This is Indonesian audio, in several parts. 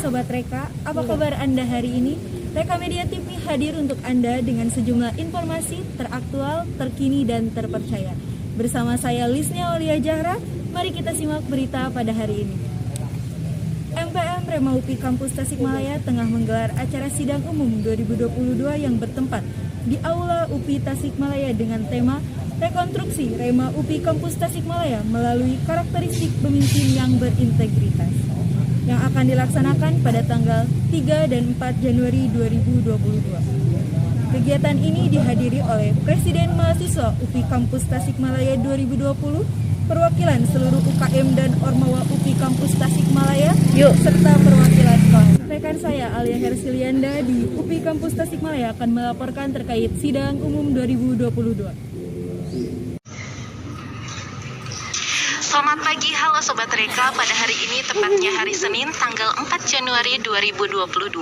Sobat Reka, apa kabar Anda hari ini? Reka Media TV hadir untuk Anda dengan sejumlah informasi teraktual, terkini, dan terpercaya. Bersama saya Lisnia Aulia Jahra, mari kita simak berita pada hari ini. MPM Rema UPI Kampus Tasikmalaya tengah menggelar acara sidang umum 2022 yang bertempat di Aula UPI Tasikmalaya dengan tema Rekonstruksi Rema UPI Kampus Tasikmalaya melalui karakteristik pemimpin yang berintegritas, yang akan dilaksanakan pada tanggal 3 dan 4 Januari 2022. Kegiatan ini dihadiri oleh Presiden Mahasiswa UPI Kampus Tasikmalaya 2020, perwakilan seluruh UKM dan Ormawa UPI Kampus Tasikmalaya, serta perwakilan kelas. Rekan saya Alia Hersilianda di UPI Kampus Tasikmalaya akan melaporkan terkait sidang umum 2022. Selamat pagi, halo Sobat Reka. Pada hari ini, tepatnya hari Senin, tanggal 4 Januari 2022,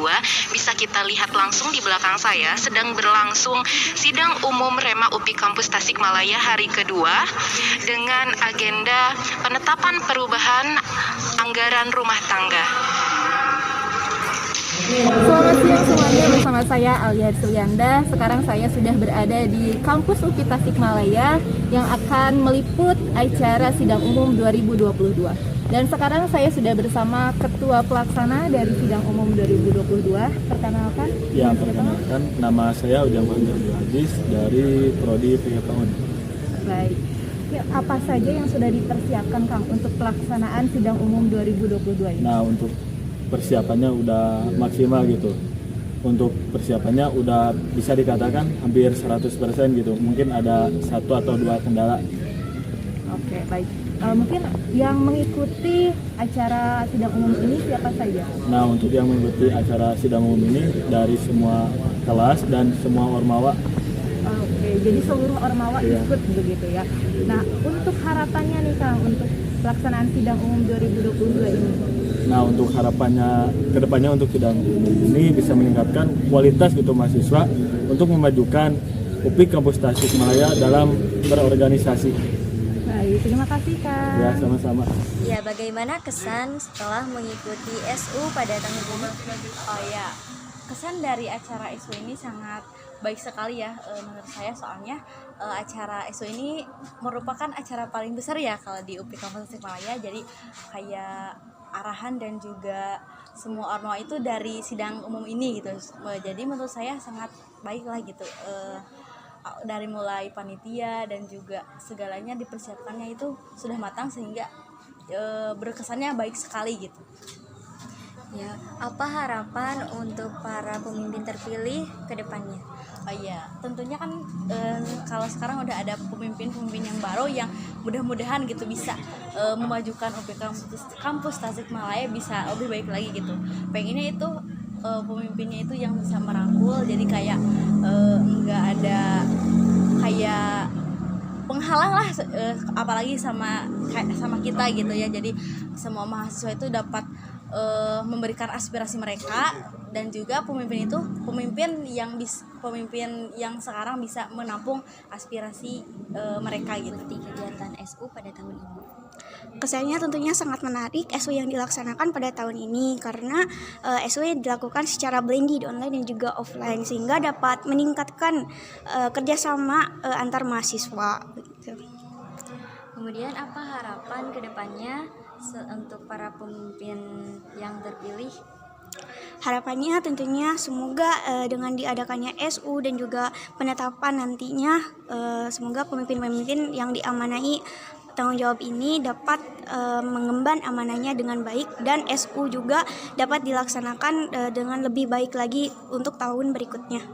bisa kita lihat langsung di belakang saya, sedang berlangsung sidang umum Rema UPI Kampus Tasikmalaya hari kedua, dengan agenda penetapan perubahan anggaran rumah tangga. Selamat siang semuanya, bersama saya Alia Hersilianda. Sekarang saya sudah berada di kampus UPI Tasikmalaya yang akan meliput acara sidang umum 2022. Dan sekarang saya sudah bersama Ketua Pelaksana dari sidang umum 2022. Perkenalkan. Ya, perkenalkan, nama saya Ujang Abdul Aziz dari Prodi PKUN. Baik. Ya, apa saja yang sudah dipersiapkan Kang untuk pelaksanaan sidang umum 2022 ini? Nah, untuk persiapannya udah maksimal gitu. Untuk persiapannya udah bisa dikatakan hampir 100% gitu. Mungkin ada satu atau dua kendala. Oke, baik. Mungkin yang mengikuti acara sidang umum ini siapa saja? Nah, untuk yang mengikuti acara sidang umum ini dari semua kelas dan semua ormawa. Oke, jadi seluruh ormawa ikut begitu ya. Nah, untuk harapannya nih Kang, untuk pelaksanaan sidang umum 2022 ini? Nah, untuk harapannya kedepannya untuk sidang umum ini bisa meningkatkan kualitas gitu mahasiswa untuk memajukan UPI Kampus Tasikmalaya dalam berorganisasi. Baik, terima kasih Kang. Ya, sama-sama. Ya, bagaimana kesan setelah mengikuti SU pada tahun ini? Oh ya, kesan dari acara SU ini sangat baik sekali ya menurut saya, soalnya acara SU ini merupakan acara paling besar ya kalau di UPI Kampus Tasikmalaya. Jadi kayak arahan dan juga semua ormawa itu dari sidang umum ini gitu. Jadi menurut saya sangat baik lah gitu. Dari mulai panitia dan juga segalanya dipersiapkannya itu sudah matang sehingga berkesannya baik sekali gitu. Ya, apa harapan untuk para pemimpin terpilih ke depannya? Oh iya, tentunya kan kalau sekarang udah ada pemimpin-pemimpin yang baru yang mudah-mudahan gitu bisa memajukan UPI Kampus Tasikmalaya bisa lebih baik lagi gitu. Pengennya itu pemimpinnya itu yang bisa merangkul, jadi kayak nggak ada kayak penghalang lah, apalagi sama kita gitu ya. Jadi semua mahasiswa itu dapat memberikan aspirasi mereka, dan juga pemimpin itu pemimpin yang sekarang bisa menampung aspirasi mereka gitu. Di kegiatan SU pada tahun ini, kesannya tentunya sangat menarik SU yang dilaksanakan pada tahun ini, karena SU yang dilakukan secara blended online dan juga offline, sehingga dapat meningkatkan kerjasama antar mahasiswa gitu. kemudian apa harapan ke depannya untuk para pemimpin yang terpilih? Harapannya tentunya semoga dengan diadakannya SU dan juga penetapan nantinya, semoga pemimpin-pemimpin yang diamanai tanggung jawab ini dapat mengemban amanahnya dengan baik, dan SU juga dapat dilaksanakan dengan lebih baik lagi untuk tahun berikutnya.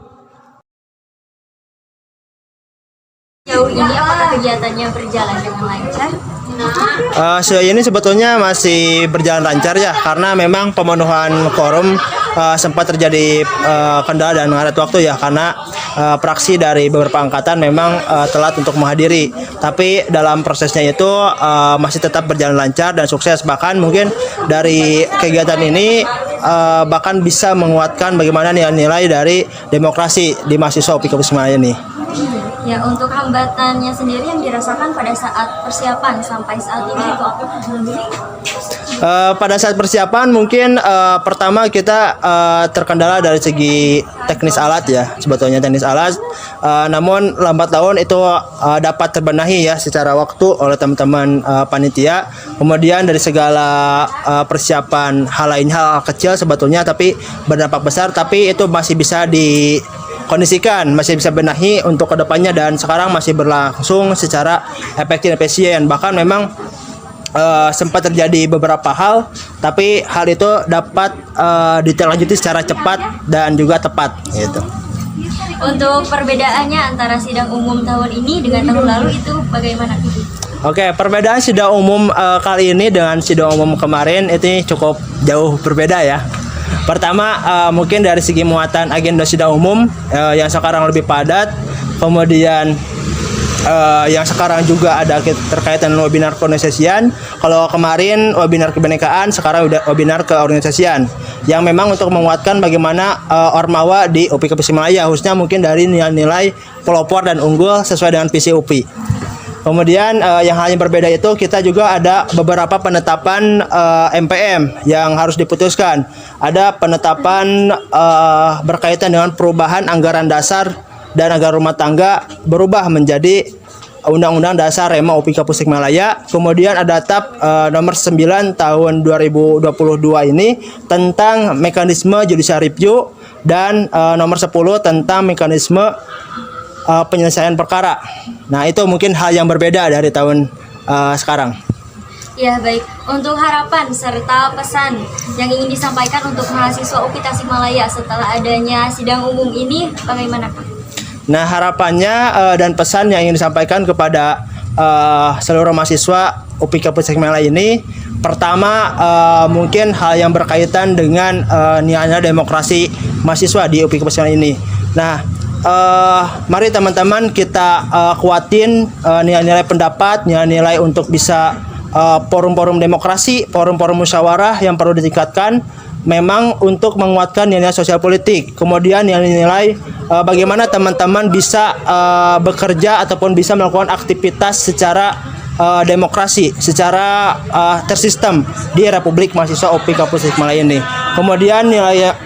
Jauh ini apakah kegiatannya berjalan dengan lancar? Sejauh ini sebetulnya masih berjalan lancar ya, karena memang pemenuhan quorum sempat terjadi kendala dan ngaret waktu ya, karena praksi dari beberapa angkatan memang telat untuk menghadiri. Tapi dalam prosesnya itu masih tetap berjalan lancar dan sukses. Bahkan mungkin dari kegiatan ini bahkan bisa menguatkan bagaimana nilai-nilai dari demokrasi di mahasiswa UPI Kampus Tasikmalaya ini. Ya, untuk hambatannya sendiri yang dirasakan pada saat persiapan sampai saat ini itu apa? Pada saat persiapan mungkin pertama kita terkendala dari segi teknis alat ya, sebetulnya teknis alat. Namun lambat laun itu dapat terbenahi ya secara waktu oleh teman-teman panitia. Kemudian dari segala persiapan hal lain, hal kecil sebetulnya tapi berdampak besar, tapi itu masih bisa dikondisikan, masih bisa benahi untuk kedepannya, dan sekarang masih berlangsung secara efektif dan efisien. Bahkan memang sempat terjadi beberapa hal, tapi hal itu dapat ditindaklanjuti secara cepat dan juga tepat gitu. Untuk perbedaannya antara sidang umum tahun ini dengan tahun lalu itu bagaimana? Oke, perbedaan sidang umum kali ini dengan sidang umum kemarin itu cukup jauh berbeda ya. Pertama, mungkin dari segi muatan agenda sidang umum yang sekarang lebih padat, kemudian yang sekarang juga ada terkait dengan webinar keorganisasian. Kalau kemarin webinar kebinekaan, sekarang udah webinar keorganisasian, yang memang untuk menguatkan bagaimana Ormawa di UPI Kampus Tasikmalaya, khususnya mungkin dari nilai-nilai pelopor dan unggul sesuai dengan visi UPI. Kemudian yang hal yang berbeda itu kita juga ada beberapa penetapan MPM yang harus diputuskan. Ada penetapan berkaitan dengan perubahan anggaran dasar dan anggaran rumah tangga berubah menjadi Undang-Undang Dasar Rema UPI Kampus Tasikmalaya. Kemudian ada TAP nomor 9 tahun 2022 ini tentang mekanisme judicial review, dan nomor 10 tentang mekanisme penyelesaian perkara. Nah, itu mungkin hal yang berbeda dari tahun sekarang. Ya baik, untuk harapan serta pesan yang ingin disampaikan untuk mahasiswa UPI Tasikmalaya setelah adanya sidang umum ini bagaimana Kak? Nah, harapannya dan pesan yang ingin disampaikan kepada seluruh mahasiswa UPI Kampus Tasikmalaya ini, pertama mungkin hal yang berkaitan dengan nilai demokrasi mahasiswa di UPI Kampus Tasikmalaya ini. Nah, mari teman-teman kita kuatin nilai-nilai pendapat, nilai-nilai untuk bisa forum-forum demokrasi, forum-forum musyawarah yang perlu ditingkatkan, memang untuk menguatkan nilai sosial politik. Kemudian nilai-nilai bagaimana teman-teman bisa bekerja ataupun bisa melakukan aktivitas secara demokrasi, secara tersistem di Republik Mahasiswa UPI Kampus Tasikmalaya ini. Kemudian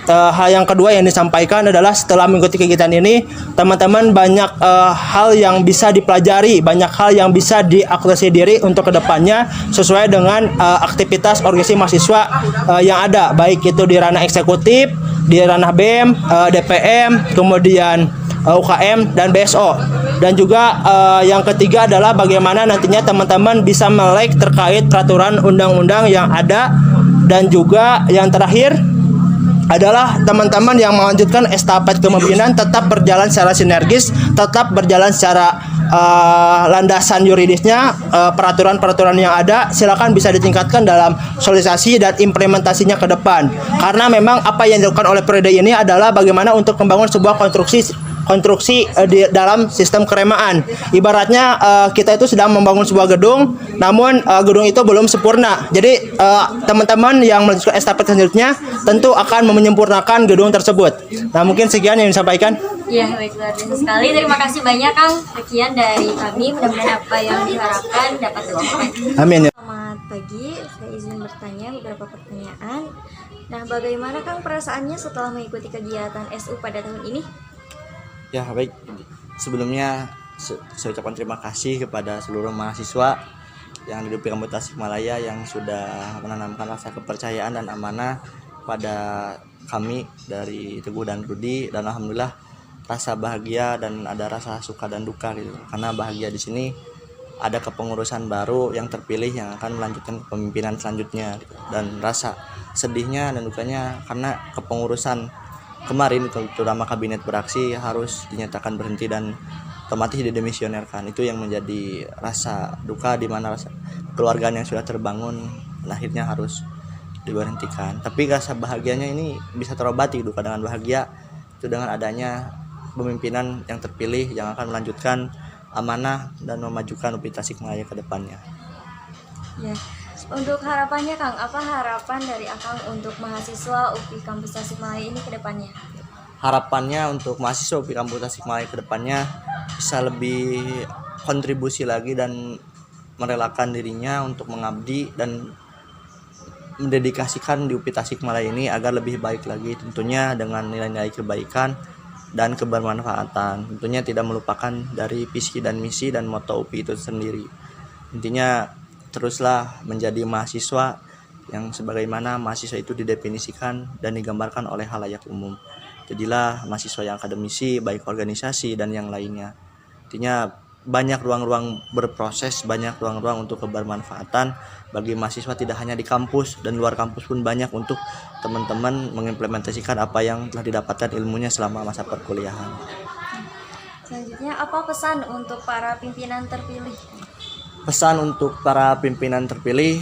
hal yang kedua yang disampaikan adalah setelah mengikuti kegiatan ini, teman-teman banyak hal yang bisa dipelajari, banyak hal yang bisa diaktualisasi diri untuk kedepannya sesuai dengan aktivitas organisasi mahasiswa yang ada, baik itu di ranah eksekutif, di ranah BEM, DPM, kemudian UKM dan BSO. Dan juga yang ketiga adalah bagaimana nantinya teman-teman bisa melek terkait peraturan undang-undang yang ada. Dan juga yang terakhir adalah teman-teman yang melanjutkan estafet kepemimpinan tetap berjalan secara sinergis, tetap berjalan secara landasan yuridisnya, peraturan-peraturan yang ada silakan bisa ditingkatkan dalam sosialisasi dan implementasinya ke depan. Karena memang apa yang dilakukan oleh periode ini adalah bagaimana untuk membangun sebuah konstruksi di dalam sistem keremaan. Ibaratnya kita itu sedang membangun sebuah gedung, namun gedung itu belum sempurna. Jadi teman-teman yang melanjutkan estafet selanjutnya tentu akan menyempurnakan gedung tersebut. Nah, mungkin sekian yang disampaikan. Ya baik, luar biasa sekali. Terima kasih banyak Kang. Sekian dari kami. Mudah-mudahan apa yang diharapkan dapat tercapai. Amin. Selamat pagi. Saya izin bertanya beberapa pertanyaan. Nah, bagaimana Kang perasaannya setelah mengikuti kegiatan SU pada tahun ini? Ya baik, sebelumnya saya ucapkan terima kasih kepada seluruh mahasiswa yang di UPI Kampus Tasikmalaya yang sudah menanamkan rasa kepercayaan dan amanah pada kami dari Teguh dan Rudi, dan alhamdulillah rasa bahagia dan ada rasa suka dan duka gitu. Karena bahagia di sini ada kepengurusan baru yang terpilih yang akan melanjutkan kepemimpinan selanjutnya gitu. Dan rasa sedihnya dan dukanya karena kepengurusan kemarin itu terutama kabinet beraksi harus dinyatakan berhenti dan otomatis didemisionerkan. Itu yang menjadi rasa duka, di mana rasa keluarganya yang sudah terbangun akhirnya harus diberhentikan. Tapi rasa bahagianya ini bisa terobati duka dengan bahagia itu dengan adanya pemimpinan yang terpilih yang akan melanjutkan amanah dan memajukan UPI Tasikmalaya ke depannya. Ya. Untuk harapannya Kang, apa harapan dari Akang untuk mahasiswa UPI Kampus Tasikmalaya ini ke depannya? Harapannya untuk mahasiswa UPI Kampus Tasikmalaya ke depannya bisa lebih kontribusi lagi dan merelakan dirinya untuk mengabdi dan mendedikasikan di UPI Tasikmalaya ini agar lebih baik lagi, tentunya dengan nilai-nilai kebaikan dan kebermanfaatan. Tentunya tidak melupakan dari visi dan misi dan moto UPI itu sendiri. Intinya teruslah menjadi mahasiswa yang sebagaimana mahasiswa itu didefinisikan dan digambarkan oleh halayak umum. Jadilah mahasiswa yang akademisi, baik organisasi dan yang lainnya. Intinya banyak ruang-ruang berproses, banyak ruang-ruang untuk kebermanfaatan bagi mahasiswa, tidak hanya di kampus dan luar kampus pun banyak untuk teman-teman mengimplementasikan apa yang telah didapatkan ilmunya selama masa perkuliahan. Selanjutnya, apa pesan untuk para pimpinan terpilih? Pesan untuk para pimpinan terpilih,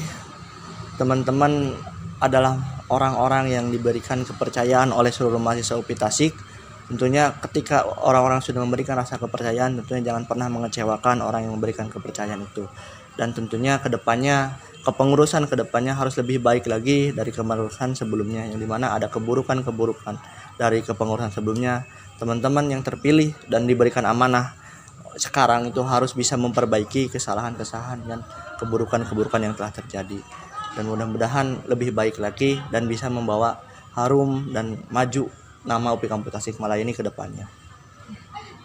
teman-teman adalah orang-orang yang diberikan kepercayaan oleh seluruh mahasiswa UPI Tasik. Tentunya ketika orang-orang sudah memberikan rasa kepercayaan, tentunya jangan pernah mengecewakan orang yang memberikan kepercayaan itu. Dan tentunya kedepannya, kepengurusan kedepannya harus lebih baik lagi dari kepengurusan sebelumnya, yang dimana ada keburukan-keburukan dari kepengurusan sebelumnya. Teman-teman yang terpilih dan diberikan amanah sekarang itu harus bisa memperbaiki kesalahan-kesalahan dan keburukan-keburukan yang telah terjadi. Dan mudah-mudahan lebih baik lagi dan bisa membawa harum dan maju nama UPI Kampus Tasikmalaya ini ke depannya.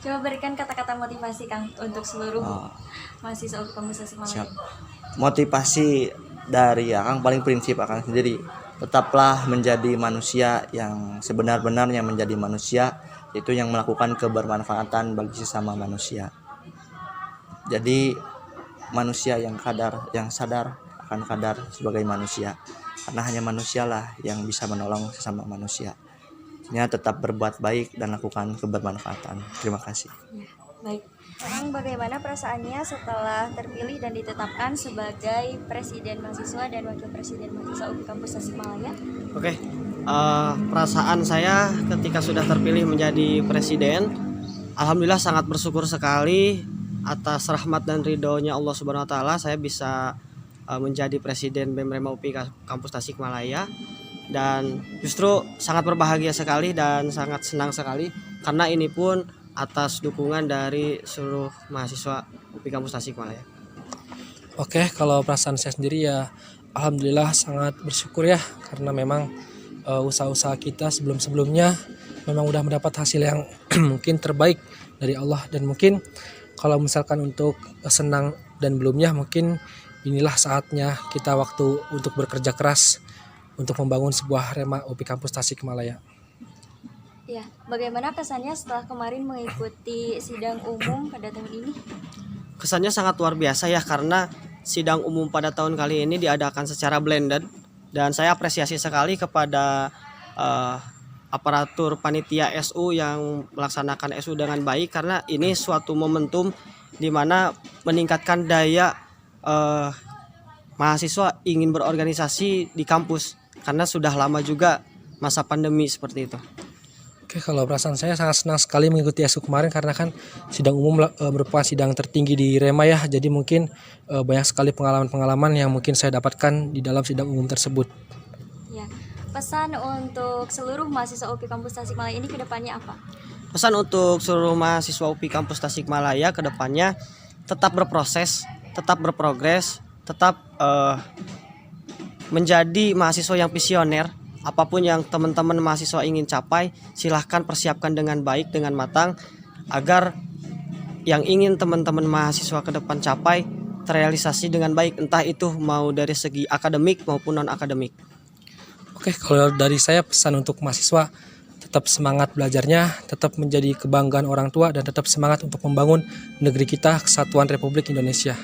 Coba berikan kata-kata motivasi Kang untuk seluruh mahasiswa UPI Kampus Tasikmalaya. Siap. Motivasi dari Akang paling prinsip Akang sendiri, tetaplah menjadi manusia yang sebenar-benarnya menjadi manusia, yaitu yang melakukan kebermanfaatan bagi sesama manusia. Jadi manusia yang sadar akan kadar sebagai manusia, karena hanya manusialah yang bisa menolong sesama manusia. Tetap berbuat baik dan lakukan kebermanfaatan. Terima kasih. Ya, baik. Sekarang bagaimana perasaannya setelah terpilih dan ditetapkan sebagai Presiden Mahasiswa dan Wakil Presiden Mahasiswa UPI Kampus Tasikmalaya? Oke, perasaan saya ketika sudah terpilih menjadi presiden, alhamdulillah sangat bersyukur sekali atas rahmat dan ridhonya Allah Subhanahu Wa Taala. Saya bisa menjadi presiden BEM Rema UPI Kampus Tasikmalaya. Dan justru sangat berbahagia sekali dan sangat senang sekali karena ini pun atas dukungan dari seluruh mahasiswa UPI Kampus Tasikmalaya. Oke, kalau perasaan saya sendiri ya alhamdulillah sangat bersyukur ya, karena memang usaha-usaha kita sebelum-sebelumnya memang udah mendapat hasil yang mungkin terbaik dari Allah. Dan mungkin kalau misalkan untuk senang dan belumnya, mungkin inilah saatnya kita waktu untuk bekerja keras untuk membangun sebuah Rema UPI Kampus Tasikmalaya. Ya, bagaimana kesannya setelah kemarin mengikuti sidang umum pada tahun ini? Kesannya sangat luar biasa ya, karena sidang umum pada tahun kali ini diadakan secara blended, dan saya apresiasi sekali kepada aparatur panitia SU yang melaksanakan SU dengan baik, karena ini suatu momentum di mana meningkatkan daya mahasiswa ingin berorganisasi di kampus, karena sudah lama juga masa pandemi seperti itu. Oke, kalau perasaan saya sangat senang sekali mengikuti SU kemarin, karena kan sidang umum merupakan sidang tertinggi di Rema ya. Jadi mungkin banyak sekali pengalaman-pengalaman yang mungkin saya dapatkan di dalam sidang umum tersebut. Ya, pesan untuk seluruh mahasiswa UPI Kampus Tasikmalaya ini ke depannya apa? Pesan untuk seluruh mahasiswa UPI Kampus Tasikmalaya ke depannya, tetap berproses, tetap berprogres, tetap menjadi mahasiswa yang visioner. Apapun yang teman-teman mahasiswa ingin capai, silahkan persiapkan dengan baik, dengan matang, agar yang ingin teman-teman mahasiswa ke depan capai terrealisasi dengan baik, entah itu mau dari segi akademik maupun non-akademik. Oke, kalau dari saya pesan untuk mahasiswa, tetap semangat belajarnya, tetap menjadi kebanggaan orang tua, dan tetap semangat untuk membangun negeri kita, Kesatuan Republik Indonesia.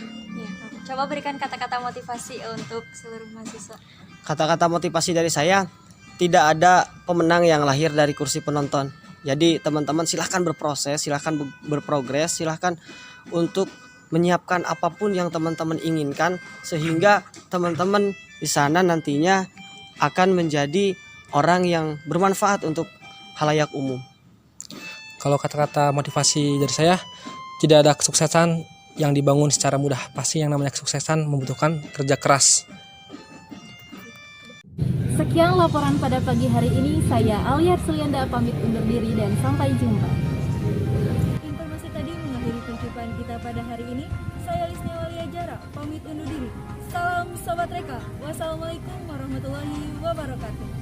Coba berikan kata-kata motivasi untuk seluruh mahasiswa. Kata-kata motivasi dari saya, tidak ada pemenang yang lahir dari kursi penonton. Jadi teman-teman silahkan berproses, silahkan berprogres, silahkan untuk menyiapkan apapun yang teman-teman inginkan, sehingga teman-teman di sana nantinya akan menjadi orang yang bermanfaat untuk khalayak umum. Kalau kata-kata motivasi dari saya, tidak ada kesuksesan yang dibangun secara mudah. Pasti yang namanya kesuksesan membutuhkan kerja keras. Sekian laporan pada pagi hari ini. Saya Alia Sulianda pamit undur diri dan sampai jumpa. Informasi tadi mengakhiri perjumpaan kita pada hari ini. Saya Lisnia Walia Jara. pamit undur diri. Salam Sobat Reka. Wassalamualaikum warahmatullahi wabarakatuh.